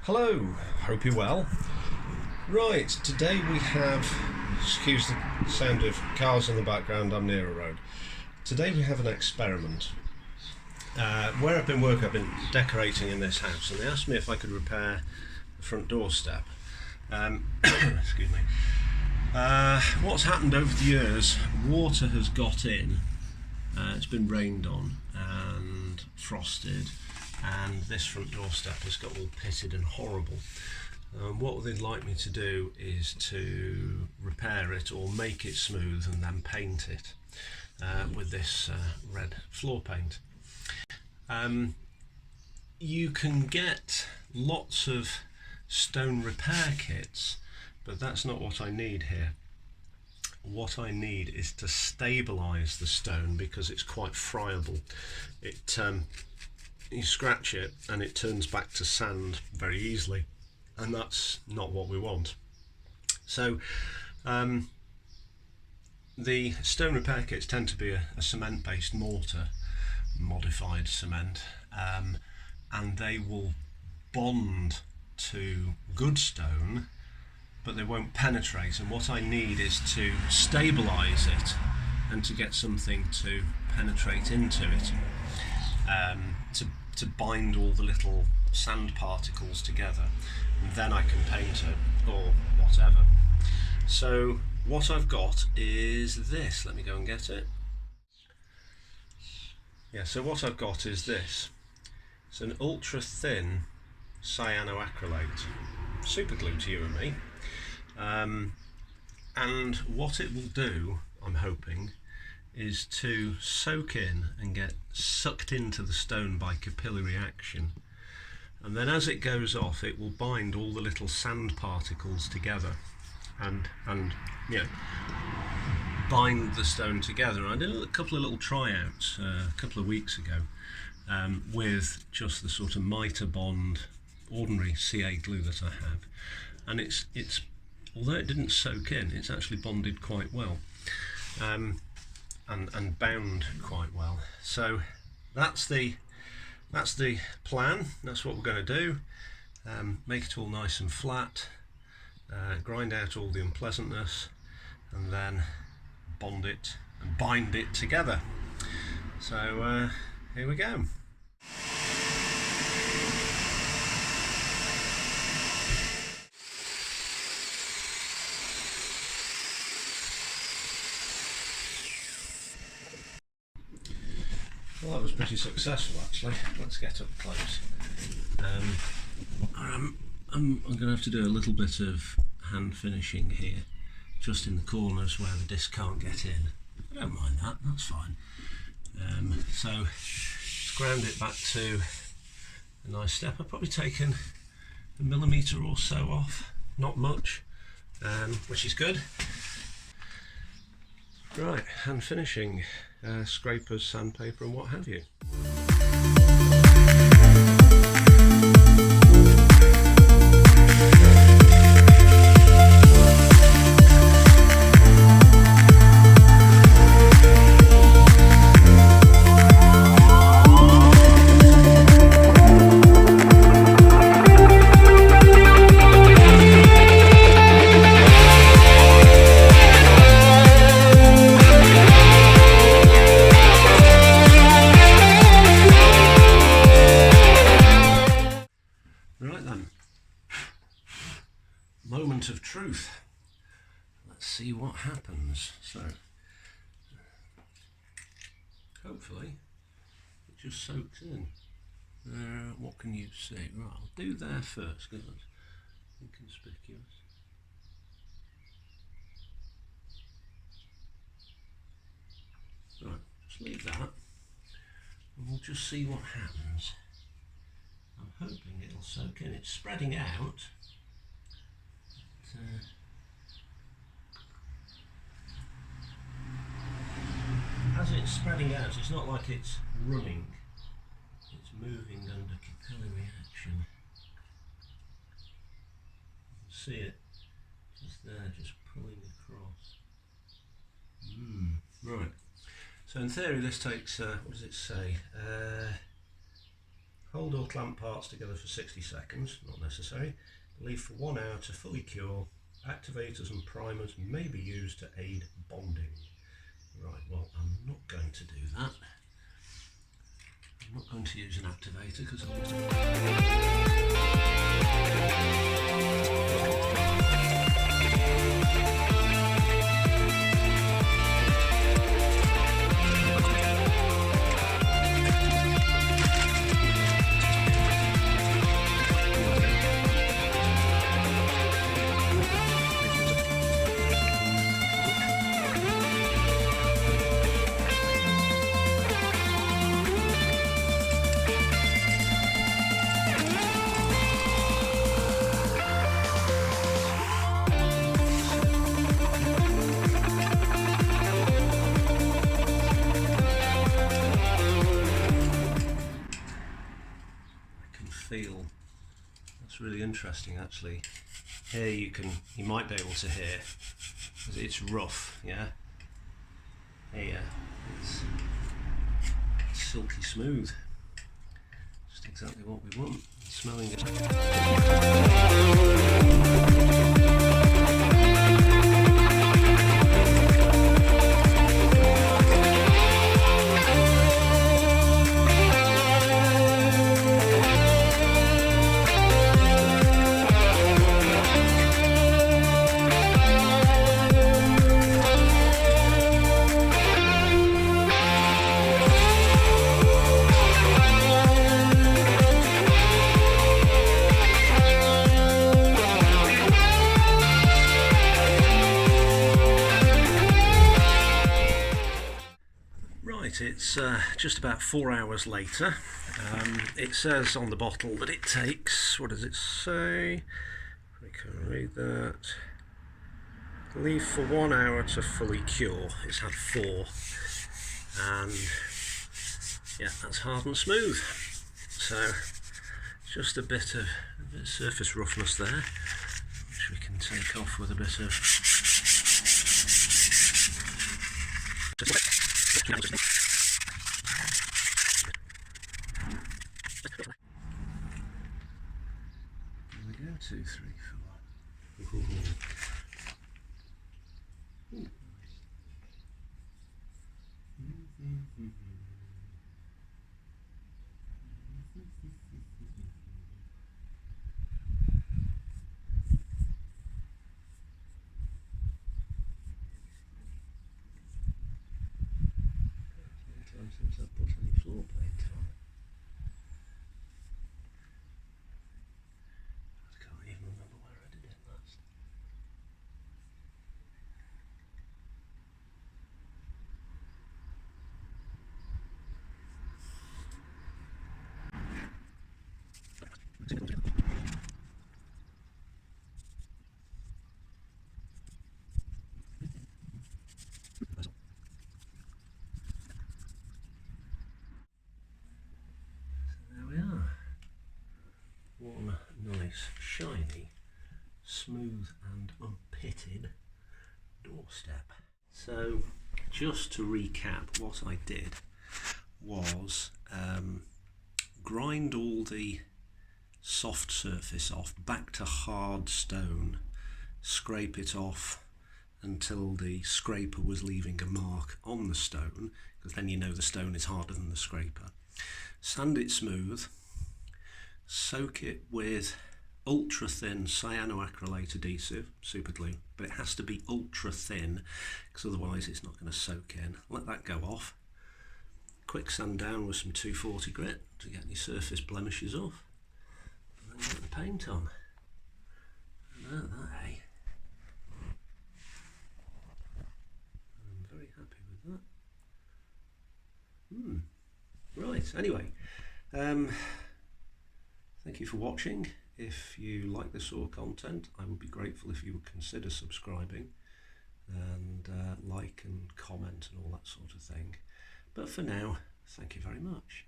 Hello, hope you're well. Right, today we have, excuse the sound of cars in the background, I'm near a road. Today we have an experiment. Where I've been working, I've been decorating in this house, and they asked me if I could repair the front doorstep. Excuse me. What's happened over the years, water has got in, it's been rained on and frosted, and this front doorstep has got all pitted and horrible. What they'd like me to do is to repair it or make it smooth and then paint it with this red floor paint. You can get lots of stone repair kits, but that's not what I need here. What I need is to stabilise the stone because it's quite friable. You scratch it and it turns back to sand very easily, and that's not what we want. So the stone repair kits tend to be a cement based mortar, modified cement, and they will bond to good stone, but they won't penetrate. And what I need is to stabilise it and to get something to penetrate into it, to bind all the little sand particles together, and then I can paint it or whatever. So what I've got is this. Let me go and get it. Yeah, so what I've got is this. It's an ultra thin cyanoacrylate, super glue to you and me. And what it will do, I'm hoping, is to soak in and get sucked into the stone by capillary action, and then as it goes off it will bind all the little sand particles together and bind the stone together. I did a couple of little tryouts a couple of weeks ago with just the sort of mitre bond ordinary CA glue that I have, and it's although it didn't soak in, it's actually bonded quite well. And bound quite well. So that's the plan. That's what we're going to do. Make it all nice and flat, grind out all the unpleasantness, and then bond it and bind it together. So here we go. Well, that was pretty successful actually. Let's get up close. I'm going to have to do a little bit of hand finishing here, just in the corners where the disc can't get in. I don't mind that, that's fine. So let's ground it back to a nice step. I've probably taken a millimetre or so off, not much, which is good. Right, hand finishing, scrapers, sandpaper and what have you. Right then, moment of truth. Let's see what happens. So, hopefully, it just soaks in. What can you see? Right, I'll do there first because that's inconspicuous. Right, just leave that, and we'll just see what happens. I'm hoping it'll soak in. It's spreading out. As it's spreading out, it's not like it's running. It's moving under capillary action. You can see it just there, just pulling across. Right. So in theory this takes, what does it say? Hold or clamp parts together for 60 seconds, not necessary. Leave for 1 hour to fully cure. Activators and primers may be used to aid bonding. Right, well, I'm not going to do that. I'm not going to use an activator because feel. That's really interesting actually. Here you might be able to hear, it's rough, yeah? Here, it's silky smooth. Just exactly what we want. Smelling it. It's just about 4 hours later. It says on the bottle that it takes, what does it say? We can read that. Leave for 1 hour to fully cure. It's had 4. And yeah, that's hard and smooth. So just a bit of surface roughness there, which we can take off with a bit of there we go, 2, 3, 4. Ooh. Since I put any floor paint on. I can't even remember where I did it last. One nice, shiny, smooth and unpitted doorstep. So just to recap, what I did was grind all the soft surface off back to hard stone, scrape it off until the scraper was leaving a mark on the stone, because then you know the stone is harder than the scraper. Sand it smooth, soak it with ultra thin cyanoacrylate adhesive, super glue, but it has to be ultra thin because otherwise it's not going to soak in. Let that go off. Quick sand down with some 240 grit to get any surface blemishes off, and then get the paint on. And that, eh? I'm very happy with that. Right, anyway, thank you for watching. If you like this sort of content, I would be grateful if you would consider subscribing and like and comment and all that sort of thing. But for now, thank you very much.